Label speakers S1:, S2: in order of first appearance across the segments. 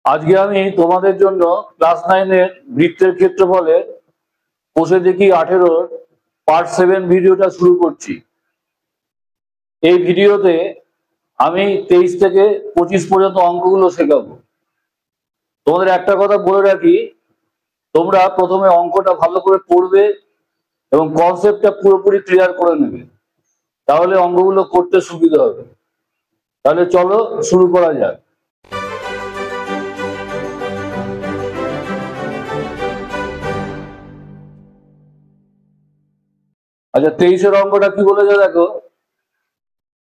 S1: আজকে আমি তোমাদের জন্য ক্লাস 9-এর বৃত্তের ক্ষেত্রফলের কোষে দেখি 18-র পার্ট 7 ভিডিওটা শুরু করছি। এই ভিডিওতে আমি 23 থেকে 25 পর্যন্ত অঙ্কগুলো শেখাবো। তোমাদের একটা কথা বলে রাখি, তোমরা প্রথমে অঙ্কটা ভালো করে পড়বে এবং কনসেপ্টটা পুরোপুরি ক্লিয়ার করে নেবে, তাহলে অঙ্কগুলো করতে সুবিধা হবে। তাহলে চলো শুরু করা যাক। আচ্ছা, 23-এর অঙ্কটা কি বলেছে দেখো।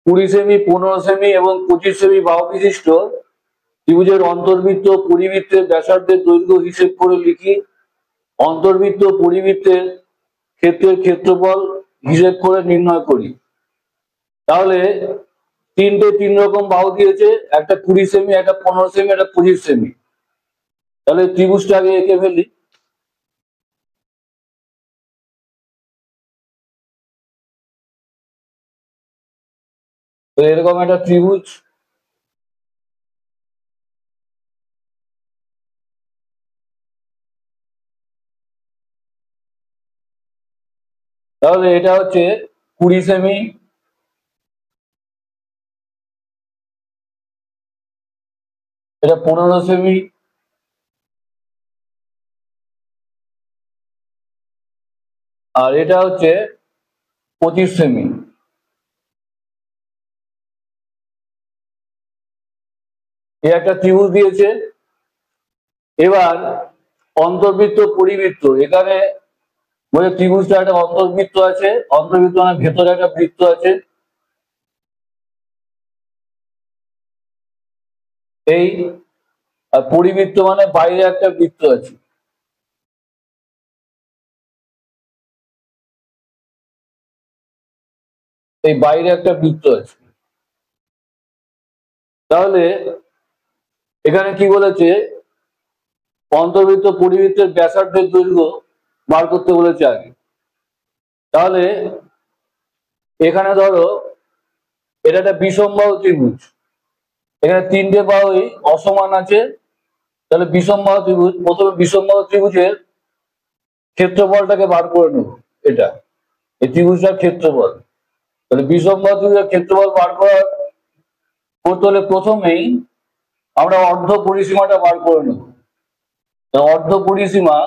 S1: 20 সেমি, 15 সেমি এবং 25 সেমি বাহু বিশিষ্ট ত্রিভুজের অন্তর্বৃত্ত পরিবৃত্তের ব্যাসার্ধের দৈর্ঘ্য হিসেব করে লিখি। অন্তর্বৃত্ত পরিবৃত্তের ক্ষেত্রের ক্ষেত্রফল হিসেব করে নির্ণয় করি। তাহলে তিন রকম বাহু দিয়েছে, একটা 20 সেমি, একটা 15 সেমি, একটা 25 সেমি। তাহলে ত্রিভুজটা আগে এঁকে ফেলি। তো এরকম একটা ত্রিভুজ, তাহলে এটা হচ্ছে 20 সেমি, এটা 15 সেমি, আর এটা হচ্ছে 25 সেমি। এ একটা ত্রিভুজ দিয়েছে। এবার অন্তর্বৃত্ত পরিবৃত্ত, এখানে বলে ত্রিভুজটা একটা অন্তর্বৃত্ত আছে, অন্তর্বৃত্ত মানে ভেতরে একটা বৃত্ত আছে। এই পরিবৃত্ত মানে বাইরে একটা বৃত্ত আছে। এই বাইরে একটা বৃত্ত আছে। তাহলে এখানে কি বলেছে, অন্তর্বৃত্ত পরিবৃত্তের ব্যাসার্ধের দৈর্ঘ্য বার করতে বলেছে আগে। তাহলে এখানে ধরো এটা একটা বিষমবাহু ত্রিভুজ, এখানে তিনটে বাহুই অসমান আছে। তাহলে বিষমবাহু ত্রিভুজ, প্রথমে বিষমবাহু ত্রিভুজের ক্ষেত্রফলটাকে বার করে নেব। এটা এই ত্রিভুজটার ক্ষেত্রফল। তাহলে বিষমবাহু ত্রিভুজের ক্ষেত্রফল বার করতে হলে প্রথমেই আমরা অর্ধ পরিসীমাটা বার করে নেব। অর্ধ পরিসীমা,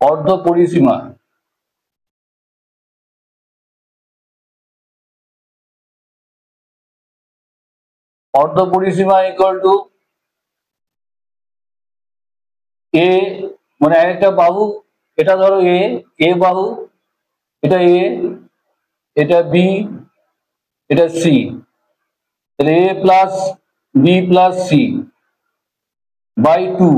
S1: অর্ধ পরিসীমা অর্ধ পরিসীমা ইকুয়াল টু এ, মানে একটা বাহু, এটা ধরো এ বাহু, এটা এ, এটা বি, এটা সি। তাহলে A plus B plus C by 2।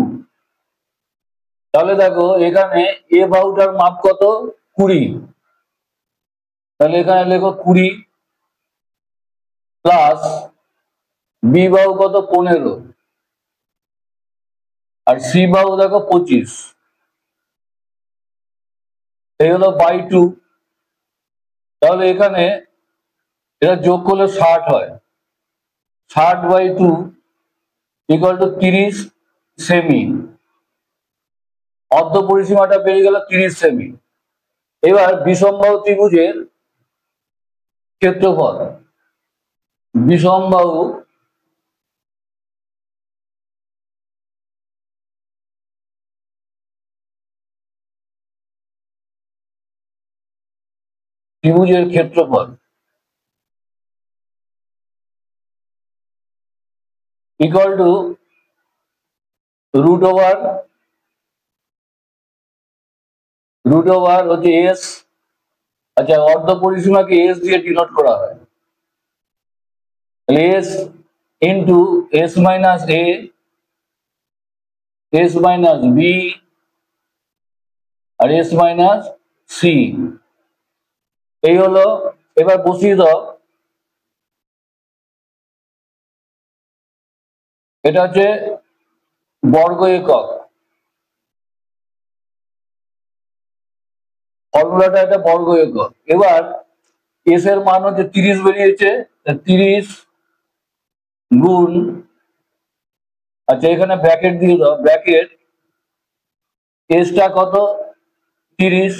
S1: তাহলে দেখো এখানে এ বাহুটার মাপ কত, 20। তাহলে এখানে লেখো 20 প্লাস বি বাহু কত, 15, আর সি বাহু দেখো 25। এই হলো বাই 2। তাহলে এখানে এটা যোগ করলে 60 হয়। 60/2 ইকুয়াল টু 30 সেমি। অর্ধ পরিসীমাটা পেয়ে গেল 30 সেমি। এবার বিষমবাহু ত্রিভুজের ক্ষেত্রফল, বিষমবাহু ত্রিভুজের ক্ষেত্রফল ইকুয়াল টু রুট ওভার হচ্ছে এস। আচ্ছা, অর্ধ পরিসীমাকে এস দিয়ে ডিনোট করা হয়। এস ইন্টু এস মাইনাস এ, এস মাইনাস বি, আর এস মাইনাস সি। এই হলো, এবার বসিয়ে দাও। এটা হচ্ছে বর্গ একক, ফর্মুলাটা একটা বর্গ একক। এবার এস এর মান হচ্ছে 30 বেরিয়েছে, 30 গুণ, আচ্ছা এখানে ব্র্যাকেট দিয়ে দাও, ব্র্যাকেট এসটা কত 30,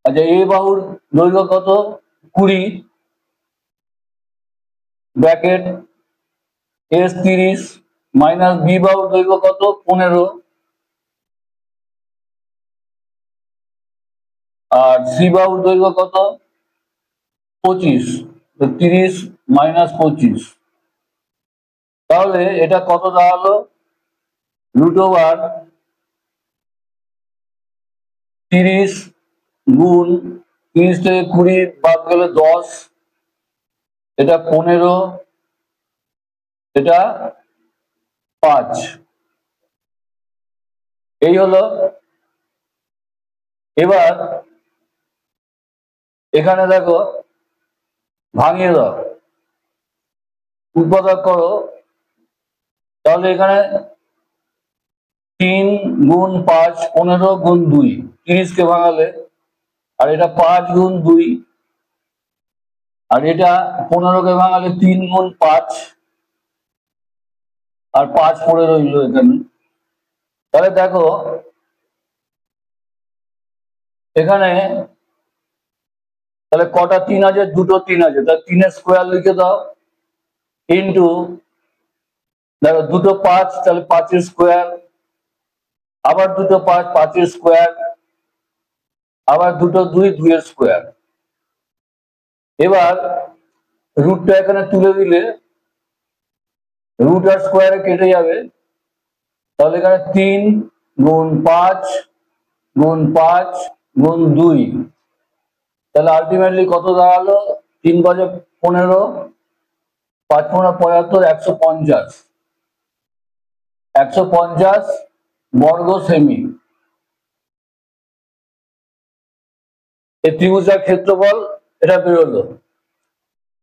S1: আচ্ছা এ বাহুর দৈর্ঘ্য কত 20, ব্র্যাকেট এস 30 মাইনাস বি বাহুর দৈর্ঘ্য কত 15, আর সি বাহুর দৈর্ঘ্য কত 25, 30 মাইনাস 25, তাহলে এটা কত দাঁড়ালো √30 গুণ 30 থেকে 20 বাদ গেলে 10, এটা 15, এটা 5, এই হলো। এবার এখানে দেখো ভাঙিয়ে দাও, উৎপাদক করো, তাহলে এখানে 3 গুণ 5 15 গুণ 2, 30 কে ভাঙালে, আর এটা 5 গুণ 2, আর এটা 15 কে ভাঙালে 3 গুণ 5, আর 5 পড়ে রইল এখানে। তাহলে দেখো এখানে তাহলে কটা 3 আছে, দুটো 3 আছে, তাহলে 3 এর স্কোয়ার লিখে দাও, ইন্টু দেখো দুটো 5, তাহলে 5 এর স্কোয়ার, আবার দুটো 5, 5 এর স্কোয়ার, আবার দুটো 2, 2 এর স্কোয়ার। এবার রুটটা এখানে তুলে দিলে রুট আর স্কোয়ারে কেটে যাবে, তাহলে এখানে 3 গুণ 5 গুণ 5 গুণ 2, তাহলে আলটিমেটলি কত দাঁড়ালো 3 × 5 = 15, 5 × 75, 150, 150 বর্গ সেমি। এই ত্রিভুজটার ক্ষেত্রফল এটা বেরোলো।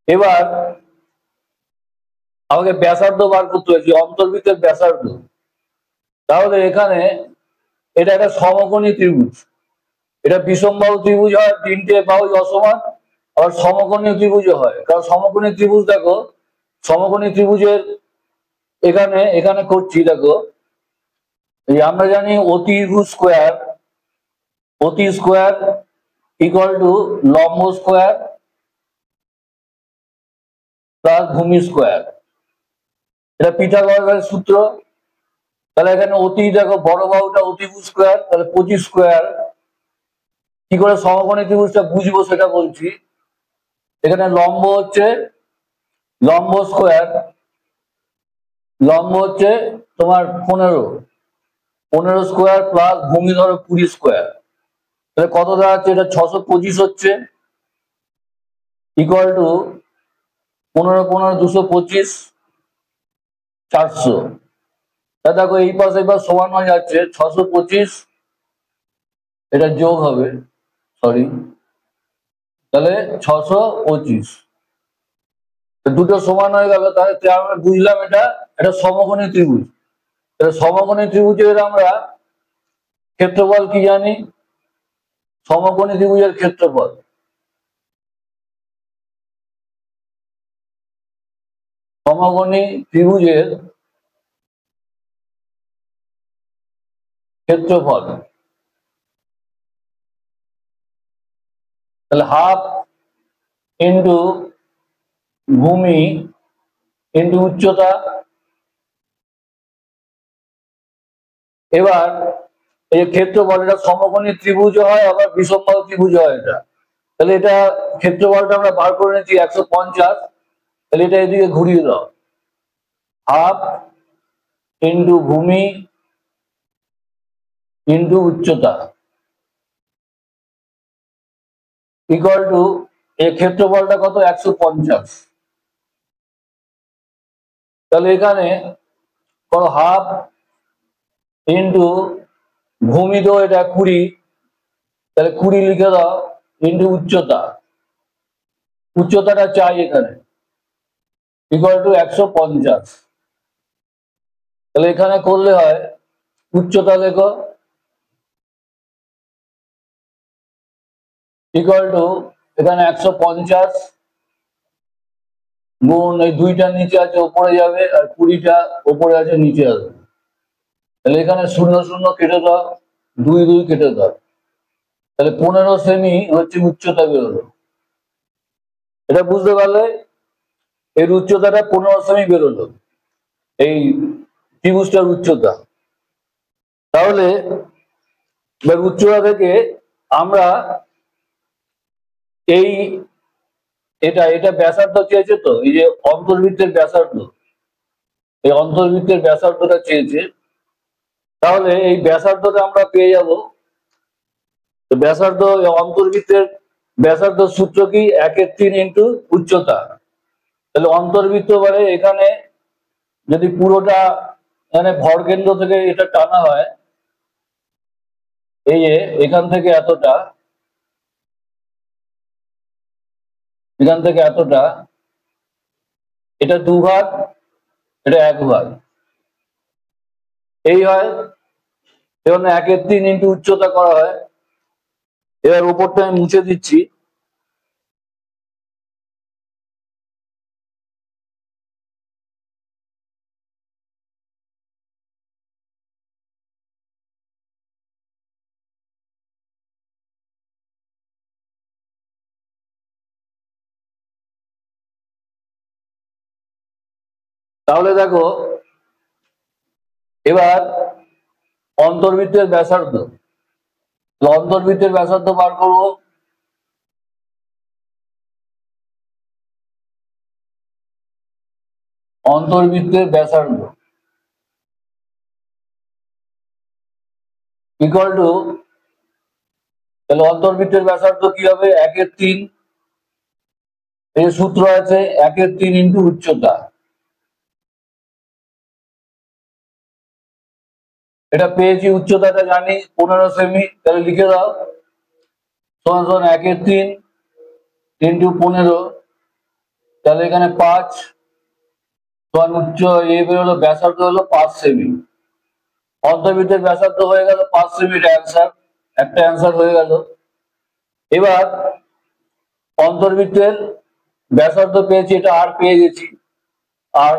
S1: এবার আমাকে ব্যাসার্ধ বার করতে হয়েছে, অন্তর্বৃত্তের ব্যাসার্ধ। তাহলে এখানে এটা একটা সমকোণী ত্রিভুজ, এটা বিষমবাহু ত্রিভুজ হয়, 3টে বাহু অসমান, আবার সমকোণী ত্রিভুজও হয়। কারণ সমকোণী ত্রিভুজ দেখো, সমকোণী ত্রিভুজের এখানে এখানে করছি দেখো, এই আমরা জানি অতি স্কোয়ার, অতি স্কোয়ার ইকুয়াল টু লম্ব স্কোয়ার প্লাস ভূমি স্কোয়ার, এটা পিথাগোরাসের সূত্র। তাহলে এখানে অতি দেখো বড় বাহুটা অতিভুজ স্কোয়ার, তাহলে 25 স্কোয়ার। কি করে সমকোণী ত্রিভুজটা বুঝবো সেটা বলছি। এখানে লম্ব হচ্ছে লম্ব স্কোয়ার, লম্ব হচ্ছে তোমার 15 স্কোয়ার প্লাস ভূমি ধরো 20 স্কোয়ার, তাহলে কত দাঁড়াচ্ছে, এটা 625 হচ্ছে, ইকুয়াল টু 15 15 225, 400। দেখো এই পাশে এবার সমান হয়ে যাচ্ছে 625, এটা যোগ হবে, সরি, তাহলে 625, দুটো সমান হয়ে গেল। তাহলে আমরা বুঝলাম এটা একটা সমকোণী ত্রিভুজ। সমকোণী ত্রিভুজের আমরা ক্ষেত্রফল কি জানি, সমকোণী ত্রিভুজের ক্ষেত্রফল, সমকোণী ত্রিভুজের ক্ষেত্রফল, তাহলে হাফ ইন্টু ভূমি ইন্টু উচ্চতা। এবার এই ক্ষেত্রফল, এটা সমকোণী ত্রিভুজ হয় আবার বিষমবাহু ত্রিভুজ হয় এটা, তাহলে এটা ক্ষেত্রফলটা আমরা বার করে নিয়েছি 150, তাহলে এটা এদিকে ঘুরিয়ে দাও, হাফ ইন্টু ভূমি ইন্টু উচ্চতা ইকুয়াল টু এর ক্ষেত্রফলটা কত 150, তাহলে এখানে করো হাফ ইন্টু ভূমি তো এটা 20, তাহলে 20 লিখে দাও ইন্টু উচ্চতা, উচ্চতাটা চাই এখানে ইকুয়াল টু 150, তাহলে এখানে করলে হয় উচ্চতা লেখো ইকুয়াল টু এখানে 150 গুণ এই দুইটা নিচে আছে উপরে যাবে, আর 20টা উপরে আছে নিচে আসবে। তাহলে এখানে 0 0 কেটে দাও, 2 2 কেটে দাও, তাহলে 15 সেমি হচ্ছে উচ্চতা বেরোলো। এটা বুঝতে পারলে এর উচ্চতাটা 15 সেমি বেরোলো, এই ত্রিভুজটার উচ্চতা। তাহলে এবার উচ্চতা থেকে আমরা এই এটা এটা ব্যাসার্ধ চেয়েছে, তো এই যে অন্তর্বৃত্তের ব্যাসার্ধ, এই অন্তর্বৃত্তের ব্যাসার্ধটা চেয়েছে। তাহলে এই ব্যাসার্ধটা আমরা পেয়ে যাব। ব্যাসার্ধ অন্তর্বৃত্তের ব্যাসার্ধ সূত্র কি? 1/3 ইন্টু উচ্চতা। তাহলে অন্তর্বৃত্ত মানে এখানে যদি পুরোটা মানে ভরকেন্দ্র থেকে এটা টানা হয়, এই যে এখান থেকে এতটা, এখান থেকে এতটা, এটা 2 ভাগ, এটা 1 ভাগ, এই হয়। এবং 1/3 ইন্টু উচ্চতা করা হয়। এবার উপরটা আমি মুছে দিচ্ছি। তাহলে দেখো এবার অন্তর্বৃত্তের ব্যাসার্ধ, অন্তর্বৃত্তের ব্যাসার্ধ বার করবো। অন্তর্বৃত্তের ব্যাসার্ধ ইকুয়াল টু, তাহলে অন্তর্বৃত্তের ব্যাসার্ধ কি হবে? 1/3, এই সূত্র আছে 1/3 ইন্টু উচ্চতা। এটা পেয়েছি, উচ্চতাটা জানি 15 সেমি, তাহলে লিখে দাও সমান সমান 1/3 ইন্টু 15, তাহলে এখানে 5 সমান উচ্চ এ বেরোলো, ব্যাসার্ধ হলো 5 সেমি। অন্তর্বৃত্তের ব্যাসার্ধ হয়ে গেল 5 সেমি, অ্যান্সার, একটা অ্যান্সার হয়ে গেল। এবার অন্তর্বৃত্তের ব্যাসার্ধ পেয়েছি, এটা আর পেয়ে গেছি আর।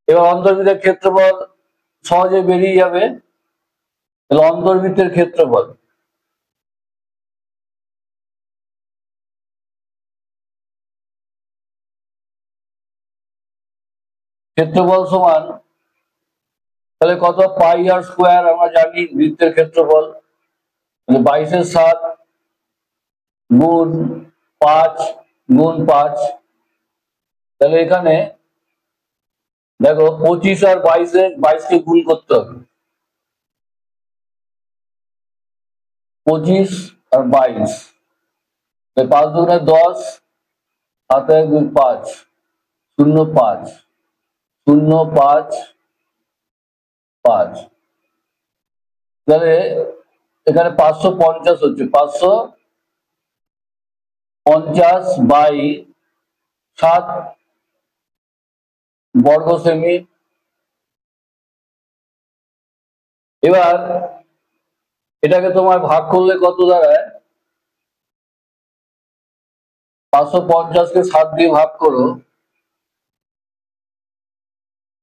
S1: এবার অন্তর্বৃত্তের ক্ষেত্রফল সহজে বেরিয়ে যাবে। তাহলে অন্তর্বৃত্তের ক্ষেত্রফল, ক্ষেত্রফল সমান, তাহলে কত? পাই আর স্কোয়ার, আমরা জানি বৃত্তের ক্ষেত্রফল। 22/7 গুণ 5 গুণ 5, তাহলে এখানে দেখো 25 আর 22কে গুণ করতে হবে। 25 আর 22, 5 দুগুণে 10, 7 2 5, 0 5, 0 5 5, তাহলে এখানে 550 হচ্ছে, 550/7 বর্গ সেমি। এবার এটাকে তোমার ভাগ করলে কত দাঁড়ায়? 550কে 7 দিয়ে ভাগ করো,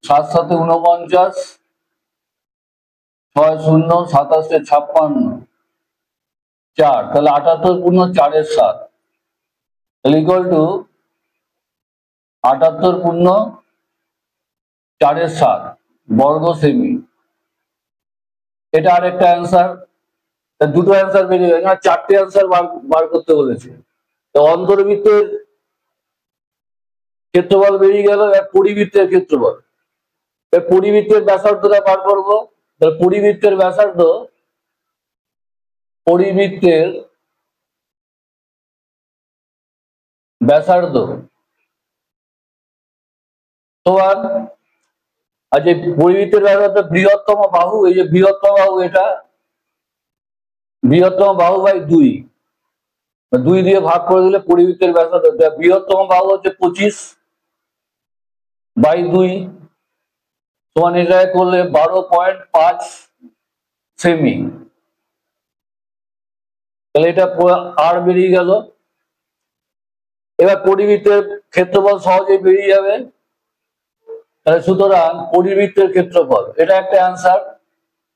S1: 7 7 49, 6 0 27 56, 4, তাহলে 78 পূর্ণ 4 7, তাহলে ইকুয়াল টু 78 পূর্ণ 4 7 বর্গ সেমি। এটা আরেকটা অ্যান্সার। দুটো অ্যান্সার বেরিয়ে গেছে, 4টে অ্যান্সার বার করতে বলেছে। তো অন্তর্বৃত্তের ক্ষেত্রফল বেরিয়ে গেল। পরিবৃত্তের ক্ষেত্রফল, পরিবৃত্তের ব্যাসার্ধটা বার করবো। তাহলে পরিবৃত্তের ব্যাসার্ধ, পরিবৃত্তের ব্যাসার্ধ সমান, আর যে পরিবৃত্তের ব্যাসার্ধ বৃহত্তম বাহু, এই যে বৃহত্তম বাহু, এটা বৃহত্তম বাহু বাই 2, 2 দিয়ে ভাগ করে দিলে পরিবৃত্তের ব্যাসার্ধ, বৃহত্তম বাহু হচ্ছে 25/2 সমান, এটা করলে 12.5 সেমি। তাহলে এটা আর বেরিয়ে গেল। এবার পরিবৃত্তের ক্ষেত্রফল সহজে বেরিয়ে যাবে। তাহলে সুতরাং পরিবৃত্তের ক্ষেত্রফল, এটা একটা অ্যান্সার।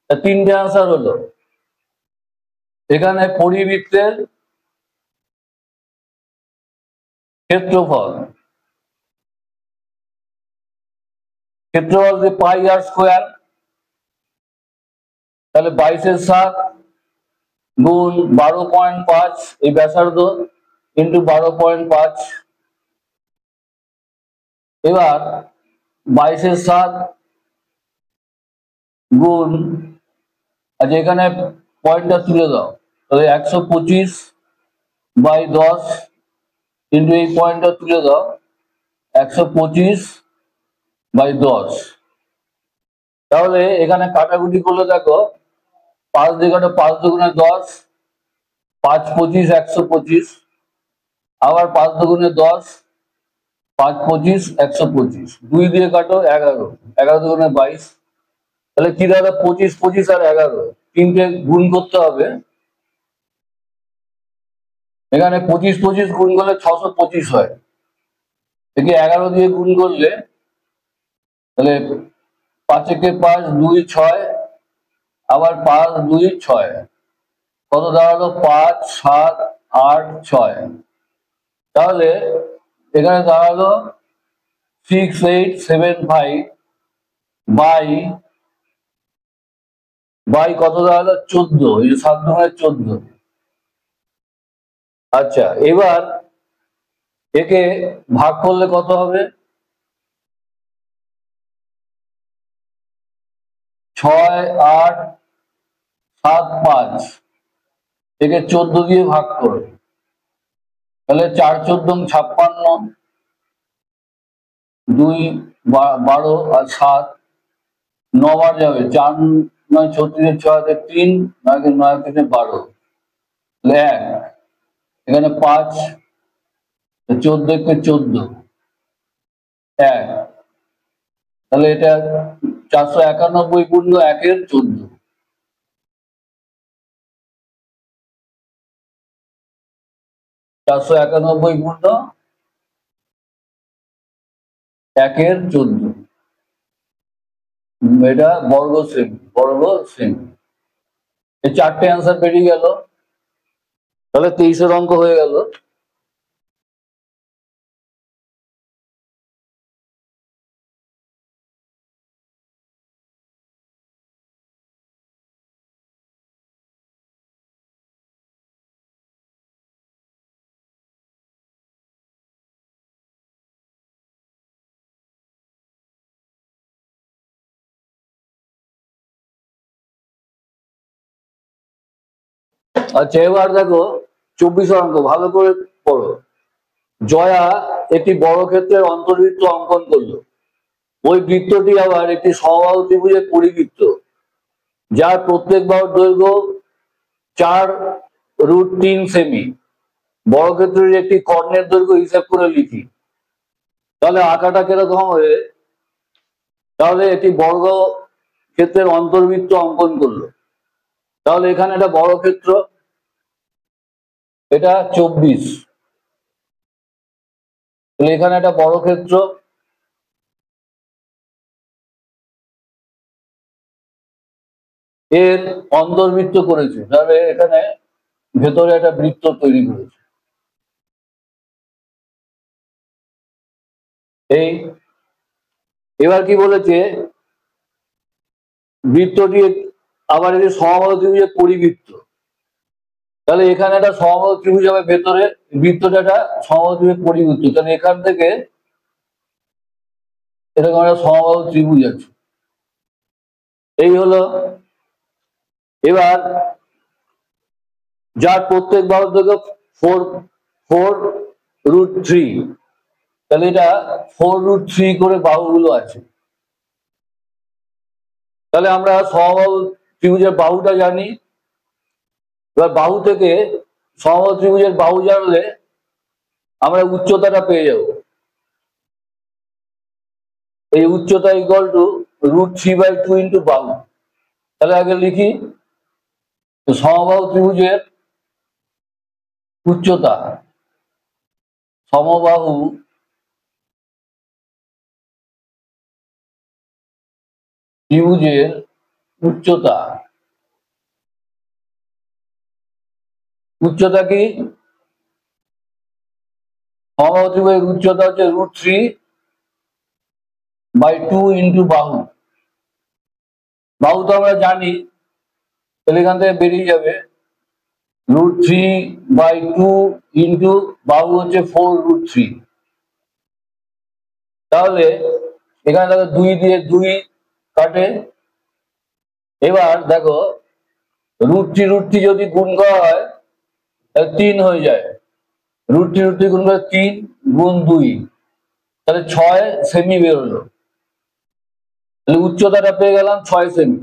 S1: তিনটে অ্যান্সার হলো। এখানে পরিবৃত্তের ক্ষেত্রফল, ক্ষেত্রফল যে পাই আর স্কোয়ার, তাহলে 22/7 গুণ 12.5 এই ব্যাসার্ধ ইন্টু 12.5। এবার 22/7 গুণ, আচ্ছা এখানে পয়েন্টটা তুলে দাও, তাহলে 125/10 ইন্টু এই পয়েন্টটা তুলে দাও 125/10। তাহলে এখানে কাটাকুটি করলে দেখো 5 দিয়ে 5 দুগুণে 10, 5 25 125, আবার 5 দুগুণে 10, 5 25 125, 2 দিয়ে কাটো 11, 11 দুগুণে 22। তাহলে কি দাদা 25 25 আর 11 তিনটে গুণ করতে হবে। এখানে 25 25 গুণ করলে 625 হয়, একে 11 দিয়ে গুণ করলে তাহলে 5 একে 5 2 6, আবার 5 2 6, কত দাঁড়ালো 5 7 8 6। তাহলে এখানে দাঁড়ালো 6875 বাই কত দাঁড়ালো 14, এই 7 দুগুণে 14। আচ্ছা এবার একে ভাগ করলে কত হবে, 6 8 7 5, একে 14 দিয়ে ভাগ করো, তাহলে 4 14 56, 2 12 আর 7 9 বার যাবে, 4 9 36, 6 3, 9 9 3 12, 1 এখানে 5, 14 কে 14 1, তাহলে এটা 491 গুণ 1 এর 14, 491 গুণ 1 এর 14, এটা বর্গ সেমি। এই চারটে অ্যান্সার বেরিয়ে গেল, তাহলে 23-এর অঙ্ক হয়ে গেল। আচ্ছা এবার দেখো 24-এর অঙ্ক, ভালো করে পড়ো। জয়া একটি বর্গক্ষেত্রের অন্তর্বৃত্ত অঙ্কন করলো। ওই বৃত্তটি আবার একটি সমবাহু ত্রিভুজের পরিবৃত্ত, যার প্রত্যেক বাহুর দৈর্ঘ্য 4√3 সেমি। বর্গক্ষেত্রের একটি কর্ণের দৈর্ঘ্য হিসাব করে লিখি। তাহলে আঁকাটা কিরকম হবে, তাহলে একটি বর্গক্ষেত্রের অন্তর্বৃত্ত অঙ্কন করলো। তাহলে এখানে একটা বর্গক্ষেত্র, এটা 24, তাহলে এখানে একটা বর্গক্ষেত্র, এর অন্তর্বৃত্ত করেছে, তাহলে এখানে ভেতরে একটা বৃত্ত তৈরি করেছে। এই এবার কি বলেছে, বৃত্তটি আবার এই সমবাহু ত্রিভুজের পরিবৃত্ত, তাহলে এখানে একটা সমবাহু ত্রিভুজ হবে ভেতরে, বৃত্তটা একটা সমবাহু ত্রিভুজের পরিবৃত্ত, তাহলে এখান থেকে এরকম একটা সমবাহু ত্রিভুজ আছে, এই হলো। এবার যার প্রত্যেক বাহুর দৈর্ঘ্য 4√3, তাহলে এটা 4√3 করে বাহুগুলো আছে। তাহলে আমরা সমবাহু ত্রিভুজের বাহুটা জানি। এবার বাহু থেকে সমবাহু ত্রিভুজের বাহু জানলে আমরা উচ্চতাটা পেয়ে যাব। এই উচ্চতা ইকুয়াল টু √3/2 ইন্টু বাহু। তাহলে আগে লিখি, সমবাহু ত্রিভুজের উচ্চতা সমবাহু ত্রিভুজের উচ্চতা উচ্চতা কি? সমবাহু ত্রিভুজের উচ্চতা হচ্ছে √3/2 ইন্টু বাহু। বাহু তো আমরা জানি, তাহলে এখান থেকে বেরিয়ে যাবে √3/2 ইন্টু বাহু হচ্ছে 4√3। তাহলে এখানে দেখো 2 দিয়ে 2 কাটে। এবার দেখো √3 যদি গুণ করা হয় তাহলে 3 হয়ে যায়। √3 গুণ করে 3 গুণ 2, তাহলে 6 সেমি বেরোলো। তাহলে উচ্চতাটা পেয়ে গেলাম 6 সেমি।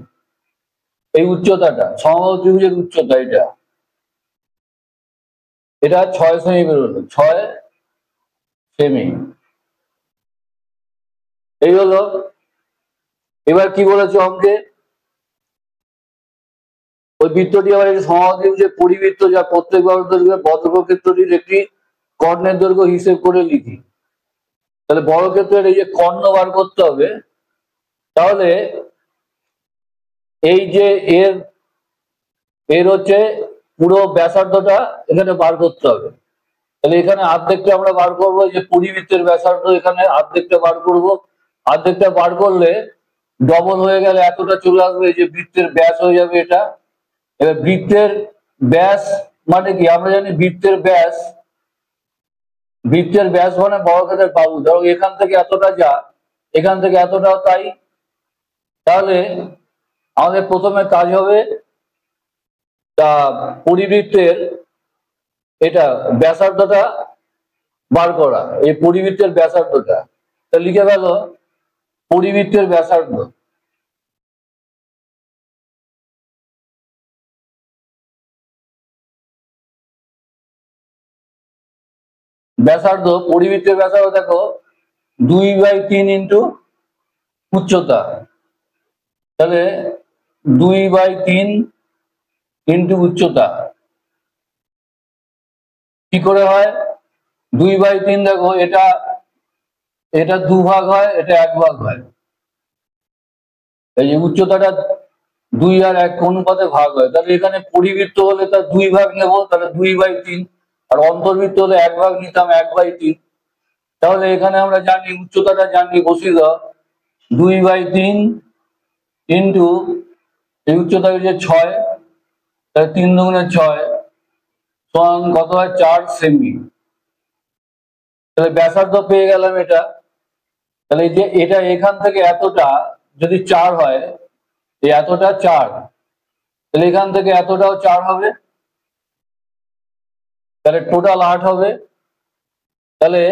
S1: এই উচ্চতাটা সমবাহু ত্রিভুজের উচ্চতা, এটা 6 সেমি বেরোলো, 6 সেমি। এই হলো। এবার কি বলেছে অঙ্কে? ওই বৃত্তটি আবার একটি সমবাহু ত্রিভুজের পরিবৃত্ত, যা প্রত্যেক বাহুর দৈর্ঘ্যের বর্গক্ষেত্রটির একটি কর্ণের দৈর্ঘ্য হিসেব করে লিখি। তাহলে বর্গক্ষেত্রের এই যে কর্ণ বার করতে হবে, তাহলে এই যে এর এর হচ্ছে পুরো ব্যাসার্ধটা এখানে বার করতে হবে। তাহলে এখানে অর্ধেকটা আমরা বার করবো, যে পরিবৃত্তের ব্যাসার্ধ এখানে অর্ধেকটা বার করব। অর্ধেকটা বার করলে ডবল হয়ে গেলে এতটা চলে আসবে, এই যে বৃত্তের ব্যাস হয়ে যাবে এটা। এবার বৃত্তের ব্যাস মানে কি? আমরা জানি বৃত্তের ব্যাস মানে বর্গক্ষেত্রের বাহু। ধরো এখান থেকে এতটা যা, এখান থেকে এতটাও তাই। তাহলে আমাদের প্রথমে কাজ হবে তা পরিবৃত্তের এটা ব্যাসার্ধটা বার করা, এই পরিবৃত্তের ব্যাসার্ধটা। তা লিখে গেল পরিবৃত্তের ব্যাসার্ধ। পরিবৃত্তের ব্যাসার্ধ দেখো 2/3 ইন্টু উচ্চতা। তাহলে 2/3 ইন্টু উচ্চতা কি করে হয়? 2/3 দেখো, এটা এটা 2 ভাগ হয়, এটা 1 ভাগ হয়। এই যে উচ্চতাটা 2 আর 1 অনুপাতে ভাগ হয়। তাহলে এখানে পরিবৃত্ত হলে তার 2 ভাগ নেব, তাহলে 2/3। আর অন্তর্বৃত্ত হলে 1 ভাগ নিতাম, 1/3। তাহলে এখানে আমরা জানি উচ্চতাটা জানি, বসিয়ে দাও 2/3 ইন্টু এই উচ্চতা হচ্ছে 6, তাহলে 3 দুগুণে 6 সমান কত হয়? 4 সেমি। তাহলে ব্যাসার্ধ পেয়ে গেলাম এটা। তাহলে এই যে এটা এখান থেকে এতটা যদি 4 হয়, এই এতটা 4, তাহলে এখান থেকে এতটাও 4 হবে, তাহলে টোটাল 8 হবে। তাহলে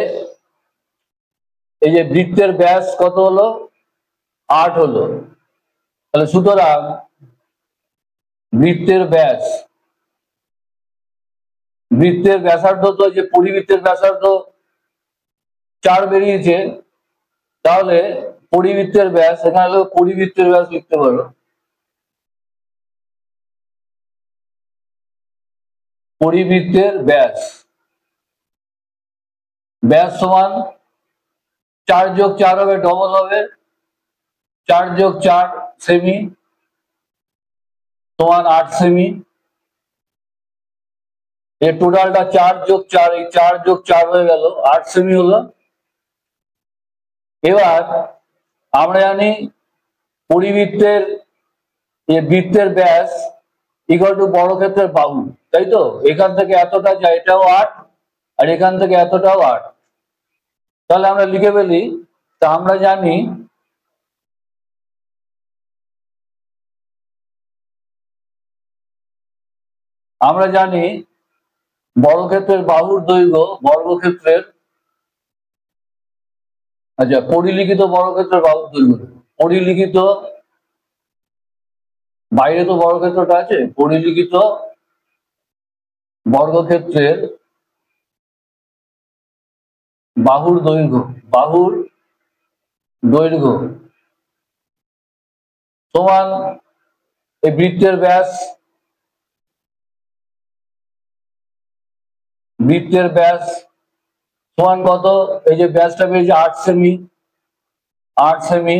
S1: এই যে বৃত্তের ব্যাস কত হলো? 8 হলো। তাহলে সুতরাং বৃত্তের ব্যাসার্ধ তো, যে পরিবৃত্তের ব্যাসার্ধ 4 বেরিয়েছে, তাহলে পরিবৃত্তের ব্যাস, এখানে পরিবৃত্তের ব্যাস লিখতে পারো, পরিবৃত্তের ব্যাস সমান 4 যোগ 4 হবে, ডবল হবে, 4 যোগ 4 সেমি সমান 8 সেমি। এই টোটালটা 4 যোগ 4, এই 4 যোগ 4 হয়ে গেল 8 সেমি হলো। এবার আমরা জানি পরিবৃত্তের বৃত্তের ব্যাস ইকুয়াল টু বর্গক্ষেত্রের বাহু, তাই তো? এখান থেকে এতটা যায়, এটাও 8, আর এখান থেকে এতটাও 8। তাহলে আমরা লিখে ফেলি। তা আমরা জানি বর্গক্ষেত্রের বাহুর দৈর্ঘ্য, আচ্ছা, পরিলিখিত বর্গক্ষেত্রের বাহুর দৈর্ঘ্য, পরিলিখিত, বাইরে তো বর্গক্ষেত্রটা আছে, পরিলিখিত বর্গক্ষেত্রের বাহুর দৈর্ঘ্য সমান এই বৃত্তের ব্যাস সমান কত? এই যে ব্যাসটা পেয়েছে 8 সেমি, 8 সেমি।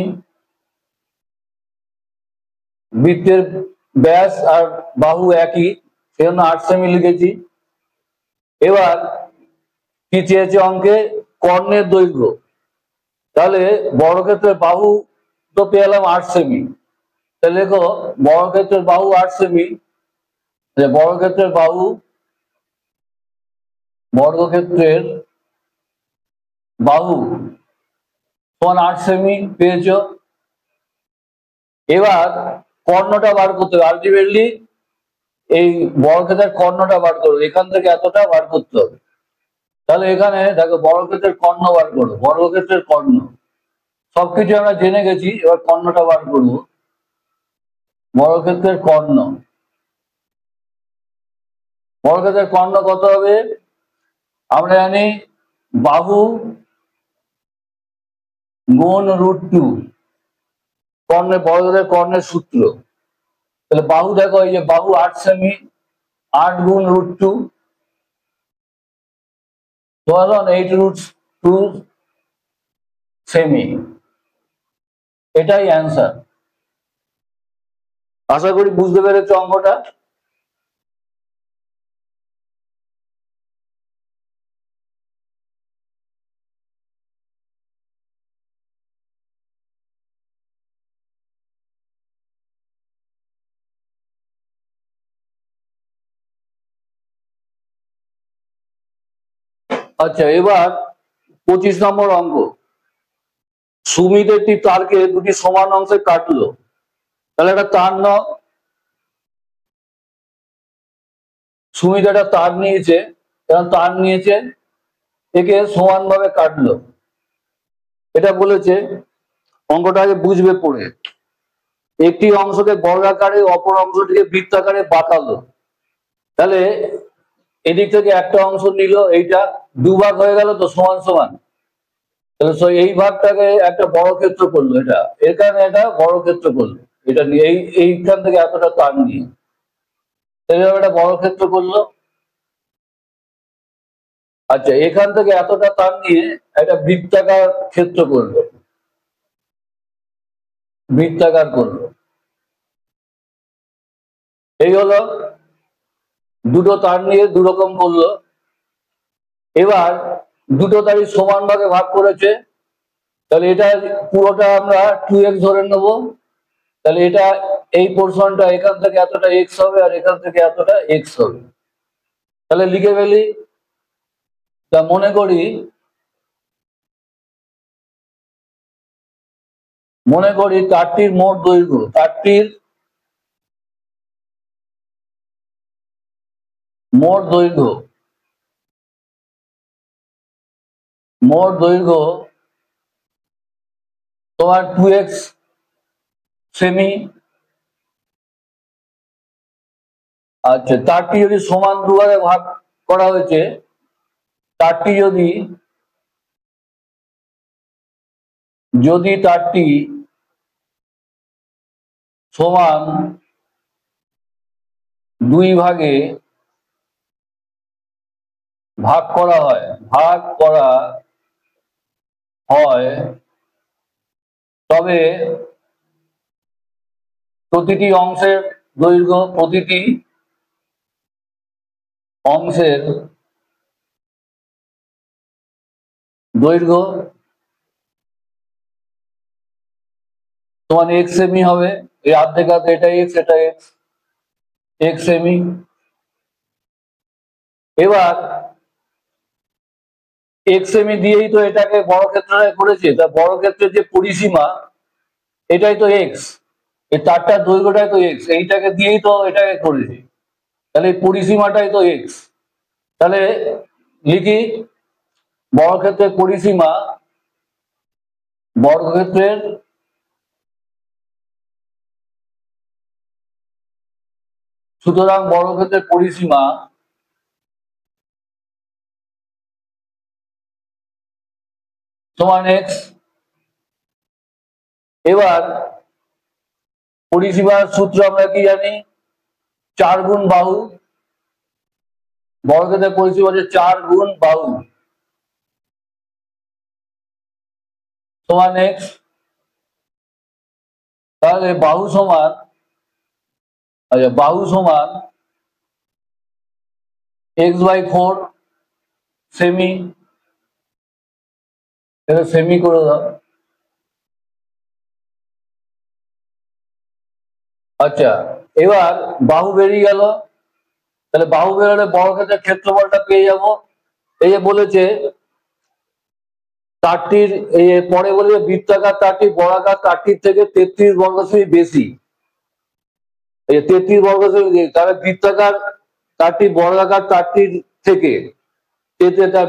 S1: বৃত্তের ব্যাস আর বাহু একই, সেজন্য 8 সেমি লিখেছি। এবার কি চেয়েছে অঙ্কে? কর্ণের দৈর্ঘ্য। তাহলে বর্গক্ষেত্রের বাহু তো পেলাম 8 সেমি, তাহলে লেখো বর্গক্ষেত্রের বাহু 8 সেমি। বর্গক্ষেত্রের বাহু, বর্গক্ষেত্রের বাহু সমান 8 সেমি পেয়েছ। এবার কর্ণটা বার করতে হবে, আলটিমেটলি এই বর্গক্ষেত্রের কর্ণটা বার করবে, এখান থেকে এতটা বার করতে হবে। তাহলে এখানে দেখো বর্গক্ষেত্রের কর্ণ বার করো, বর্গক্ষেত্রের কর্ণ। সবকিছু আমরা জেনে গেছি, এবার কর্ণটা বার করবো। বর্গক্ষেত্রের কর্ণ, বর্গক্ষেত্রের কর্ণ কত হবে? আমরা জানি বাহু গুণ √2, কর্ণের বর্গক্ষেত্রের কর্ণের সূত্র। তাহলে বাহু দেখো, এই যে বাহু 8 সেমি, 8 গুণ √2 সমান 8√2 সেমি। এটাই অ্যান্সার। আশা করি বুঝতে পেরেছো অঙ্কটা। আচ্ছা, এবার 25 নম্বর অঙ্ক। সুমিত একটি তারকে দুটি সমান অংশে কাটলো। তাহলে একটা তার নাও। সুমিত একটা তার নিয়েছে, কারণ তার নিয়েছে, একে সমানভাবে কাটলো। এটা বলেছে, অঙ্কটা আগে বুঝবে পড়ে। একটি অংশকে বর্গাকারে, অপর অংশটিকে বৃত্তাকারে বাঁকালো। তাহলে এদিক থেকে একটা অংশ নিল, এইটা দুভাগ হয়ে গেল তো সমান সমান। তাহলে এই ভাগটাকে একটা বড় ক্ষেত্র করলো, এটা এখানে একটা বড় ক্ষেত্র করলো, এটা নিয়ে এইখান থেকে এতটা তার নিয়ে একটা বড় ক্ষেত্র করলো। আচ্ছা, এখান থেকে এতটা তার নিয়ে একটা বৃত্তাকার ক্ষেত্র করলো, বৃত্তাকার করলো। এই হলো দুটো তার নিয়ে দুরকম করলো। এবার দুটো তারই সমান ভাগে ভাগ করেছে, তাহলে এটা পুরোটা আমরা 2x ধরে নেব। তাহলে এটা এই পোর্শনটা এখান থেকে এতটা x হবে, আর এখান থেকে এতটা x হবে। তাহলে লিখে ফেলি। তা মনে করি তারটির মোট দৈর্ঘ্য, তারটির মোট দৈর্ঘ্য, তোমার 2x সেমি। আচ্ছা, তারটি যদি সমান দুভাগে ভাগ করা হয়েছে, তারটি তারটি সমান দুই ভাগে ভাগ করা হয়, তবে প্রতিটি অংশের দৈর্ঘ্য তোমার x সেমি হবে। এই অর্ধেক হাতে এটা x, এটা x সেমি। এবার x সেমি দিয়েই তো এটাকে বড় ক্ষেত্রটা করেছে, তা বড় ক্ষেত্রের যে পরিসীমা, এটাই তো x, এই তারটার দৈর্ঘ্যটাই তো x, এইটাকে দিয়েই তো এটাকে করেছে। তাহলে এই পরিসীমাটাই তো x। তাহলে লিখি বর্গক্ষেত্রের পরিসীমা, বর্গক্ষেত্রের সুতরাং বর্গক্ষেত্রের পরিসীমা সমান x। এবার পরিসীমার সূত্র আমরা কি জানি? 4 গুণ বাহু। বর্গক্ষেত্রের পরিসীমা হচ্ছে 4 গুণ বাহু। সমান এক্স, তাহলে বাহু সমান, আচ্ছা বাহু সমান x/4 সেমি, এটা সেমি করে দাও। আচ্ছা এবার বাহু বেরিয়ে গেল, তাহলে বাহু বেরোলে বর্গক্ষেত্রের ক্ষেত্রফলটা পেয়ে যাব। এই যে বলেছে তারটির, এই পরে বলেছে বৃত্তাকার তারটি বর্গাকার তারটির থেকে 33 বর্গ সেমি বেশি। এই 33 বর্গ সেমি, তাহলে বৃত্তাকার তারটি বর্গাকার তারটির থেকে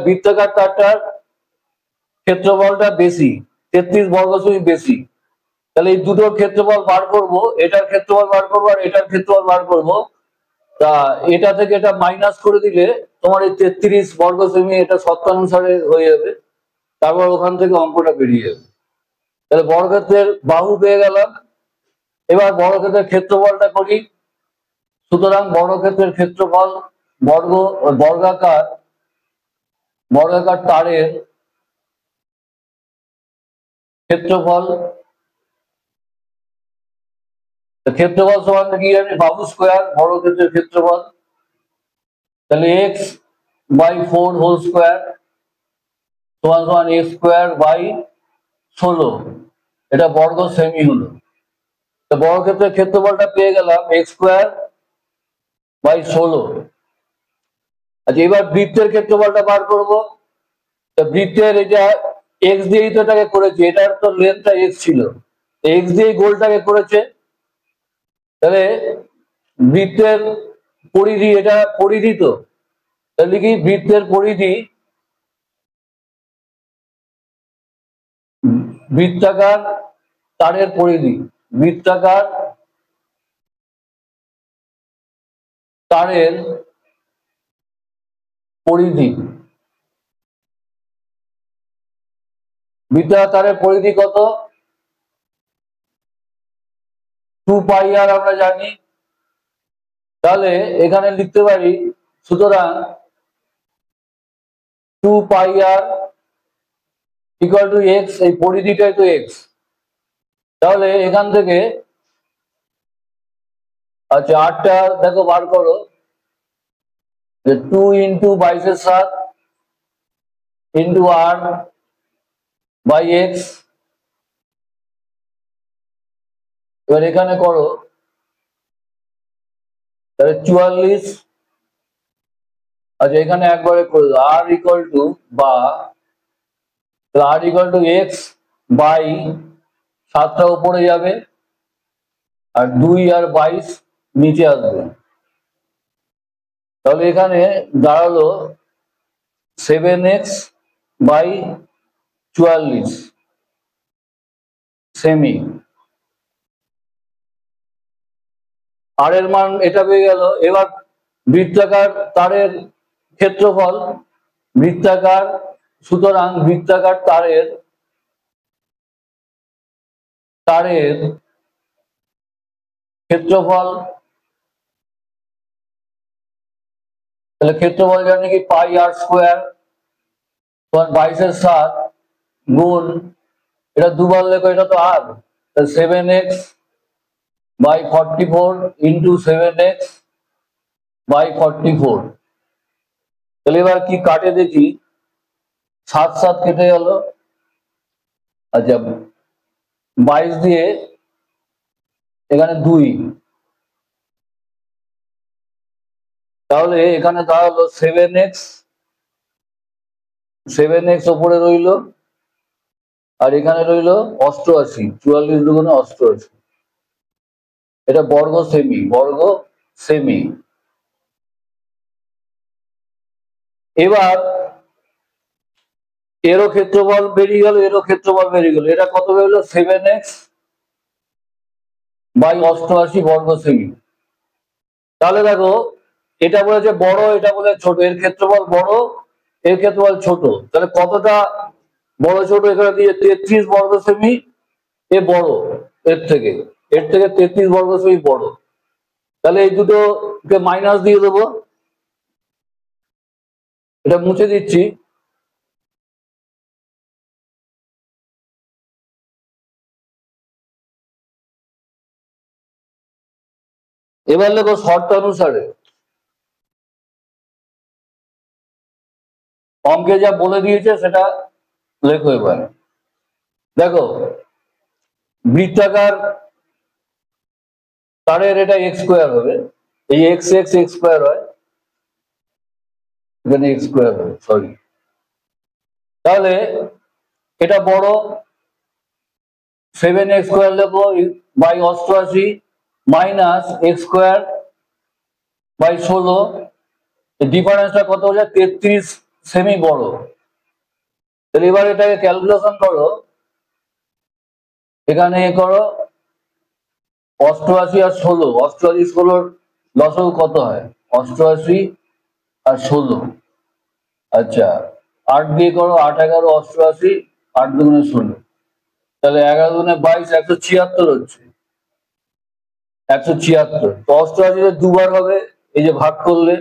S1: বৃত্তাকার তারটার ক্ষেত্রফলটা বেশি, 33 বর্গ সেমি বেশি। তাহলে এই দুটোর ক্ষেত্রফল বার করব, এটার ক্ষেত্রফল বার করবো আর এটার ক্ষেত্রফল বার করব। তা এটা থেকে এটা মাইনাস করে দিলে তোমার এই 33 বর্গ সেমি এটা শর্তানুসারে হয়ে যাবে, তারপর ওখান থেকে অঙ্কটা বেরিয়ে যাবে। তাহলে বর্গক্ষেত্রের বাহু পেয়ে গেলাম, এবার বর্গক্ষেত্রের ক্ষেত্রফলটা করি। সুতরাং বর্গক্ষেত্রের ক্ষেত্রফল বর্গাকার তারের ক্ষেত্রফল, ক্ষেত্রফল সমান কি জানি বাহু স্কোয়ার বর্গক্ষেত্রের ক্ষেত্রফল, তাহলে x/4 হোল স্কোয়ার সমান সমান x²/16, এটা বর্গ সেমি হলো। তো বর্গক্ষেত্রের ক্ষেত্রফলটা পেয়ে গেলাম x²/16। আচ্ছা এবার বৃত্তের ক্ষেত্রফলটা বার করব। বৃত্তের এটা এক্স দিয়েই তো এটাকে করেছে, এটার তো লেন্থটা এক্স ছিল, এক্স দিয়েই গোলটাকে করেছে। তাহলে বৃত্তের পরিধি, এটা পরিধি তো, তাহলে কি বৃত্তের পরিধি বৃত্তাকার তারের পরিধি, বৃত্তাকার তারের পরিধি, বৃত্তাকার তারের পরিধি কত? 2πr আমরা জানি। তাহলে এখানে লিখতে পারি, সুতরাং 2πr ইকুয়াল টু এক্স, এই পরিধিটাই তো এক্স। তাহলে এখান থেকে আচ্ছা আটটা দেখো বার করো, 2 into 22/7 into r by x. এবার এখানে করো, তাহলে 44। আচ্ছা এখানে একবারে করে দাও, r ইকুয়াল টু বা r equal to X by 7টা উপরে যাবে আর 2 আর 22 নিচে আসবে। তাহলে এখানে দাঁড়ালো 7x/44 সেমি। আর এর মান এটা পেয়ে গেল। এবার বৃত্তাকার তারের ক্ষেত্রফল, বৃত্তাকার, সুতরাং বৃত্তাকার তারের ক্ষেত্রফল, তাহলে ক্ষেত্রফল জানি কি πr² 22/7 গুণ, এটা দুবার লেখো, এটা তো আর, 7x/44 ইন্টু 7x/44। তাহলে এবার কি কাটে দেখি, 7 কেটে গেল। আচ্ছা 22 দিয়ে এখানে 2, তাহলে এখানে দাঁড়ালো 7x ওপরে রইল আর এখানে রইল 88, 44 দুগুণে 88, এটা বর্গ সেমি। এবার এরও ক্ষেত্রফল বেরিয়ে গেল, এরও ক্ষেত্রফল বেরিয়ে গেল, এটা কত বেরোলো 7x/88 বর্গ সেমি। তাহলে দেখো এটা বলেছে বড়, এটা বলে ছোট, এর ক্ষেত্রফল বড়, এর ক্ষেত্রফল ছোট, তাহলে কতটা বড় ছোট এখানে দিয়ে 33 বর্গ সেমি এ বড়, এর থেকে 33 বর্গ সেমি বড়। তাহলে এই দুটোকে মাইনাস দিয়ে দেবো, এটা মুছে দিচ্ছি। এবার লেখো শর্ত অনুসারে অঙ্কে যা বলে দিয়েছে সেটা লেখো। এবার দেখো বৃত্তাকার তারের এটা এক্স স্কোয়ার হবে, এই এক্স এক্স এক্স স্কোয়ার হয়, এখানে এক্স স্কোয়ার হবে, সরি। তাহলে এটা বড় 7x স্কোয়ার লেখো by 88 minus x square by 16, ডিফারেন্সটা কত হয়ে যায় 33 সেমি বড়। তাহলে এবার এটাকে ক্যালকুলেশন করো, এখানে করো 88 আর 16, 88 16 লসাগু কত হয় 88 আর 16, আচ্ছা 8 দিয়ে করো 8 11 88, 8 দুগুণে 16, তাহলে 11 দুগুণে 22, 176 হচ্ছে, 176। তো 88 দুবার হবে, এই যে ভাগ করলে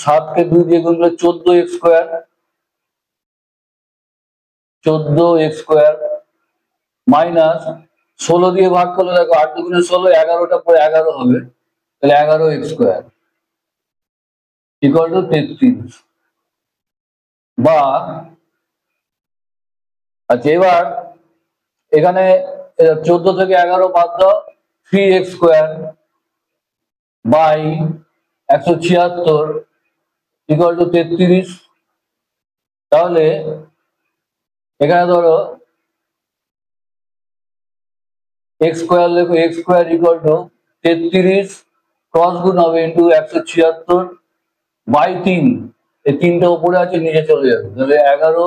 S1: 7 কে 2 দিয়ে গুণ করলে 14x square, 14x square minus 16 দিয়ে ভাগ করলে দেখো 8 দুগুণে 16, 11টা পরে 11 হবে, তাহলে 11x স্কোয়ার ইকুয়াল টু 33। বা আচ্ছা এবার এখানে 14 থেকে 11 বাদ দাও, 3x square by 176 equal to 33। তাহলে এখানে ধরো এক্স স্কোয়ার লেখো, x square equal to 33 cross গুণ হবে ইন্টু 176 বাই 3, এই 3টা উপরে আছে নিচে চলে যাবে, তাহলে 11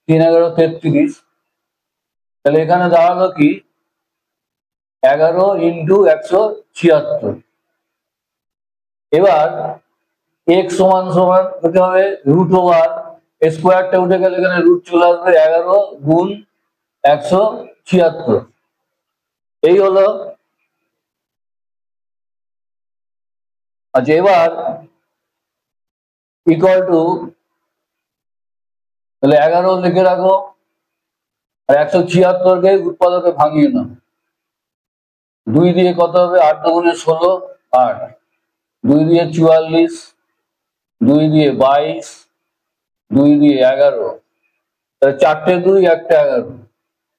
S1: 3 11 33, তাহলে এখানে দাঁড়ালো কি 11 ইন্টু 176। এবার এক্স সমান সমান হতে হবে রুট ওভার, স্কোয়ারটা উঠে গেলে এখানে রুট চলে আসবে, 11 গুণ 176, এই হলো। আচ্ছা এবার ইকুয়াল টু, তাহলে 11 লিখে রাখো আর 176কে উৎপাদকে ভাঙিয়ে নাও, 2 দিয়ে কত হবে 8 দুগুণে 16, 8, 2 দিয়ে 44, 2 দিয়ে 22, 2 দিয়ে 11, তাহলে 4টে 2 একটা 11,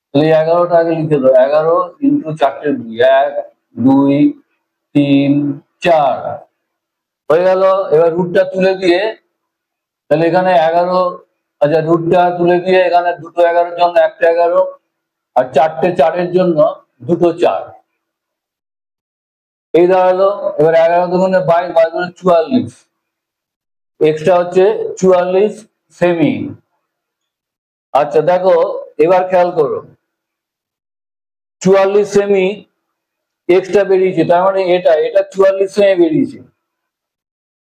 S1: তাহলে 11টা আগে লিখে দাও, 11 ইন্টু 4টে 2, 1 2 3 4 হয়ে গেল। এবার রুটটা তুলে দিয়ে তাহলে এখানে 11, আচ্ছা রুটটা তুলে দিয়ে এখানে দুটো 11-এর জন্য একটা 11 আর 4টে 4-এর জন্য দুটো 4, এই দাঁড়ালো। এবার 11 দুগুণে 22, 22 দুগুণে 44, এক্সট্রা হচ্ছে 44 সেমি। আচ্ছা দেখো এবার খেয়াল করো 44 সেমি এক্সট্রা বেরিয়েছে, তার মানে এটা 44 সেমি বেরিয়েছে,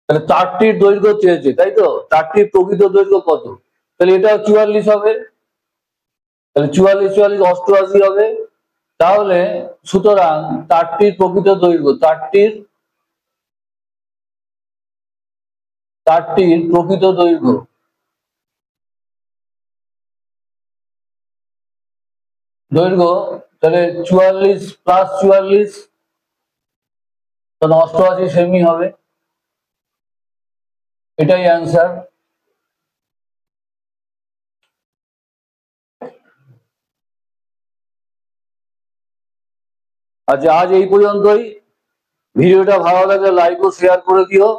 S1: তাহলে তারটির দৈর্ঘ্য চেয়েছে, তাই তো, তারটির প্রকৃত দৈর্ঘ্য কত, তাহলে এটাও 44 হবে, তাহলে 44 44 88 হবে। তাহলে সুতরাং তারটির প্রকৃত দৈর্ঘ্য, তারটির প্রকৃত দৈর্ঘ্য তাহলে 44 প্লাস 44 88 সেমি হবে, এটাই অ্যান্সার। আচ্ছা আজ এই পর্যন্তই, ভিডিওটা ভালো লাগলে লাইক ও শেয়ার করে দিও।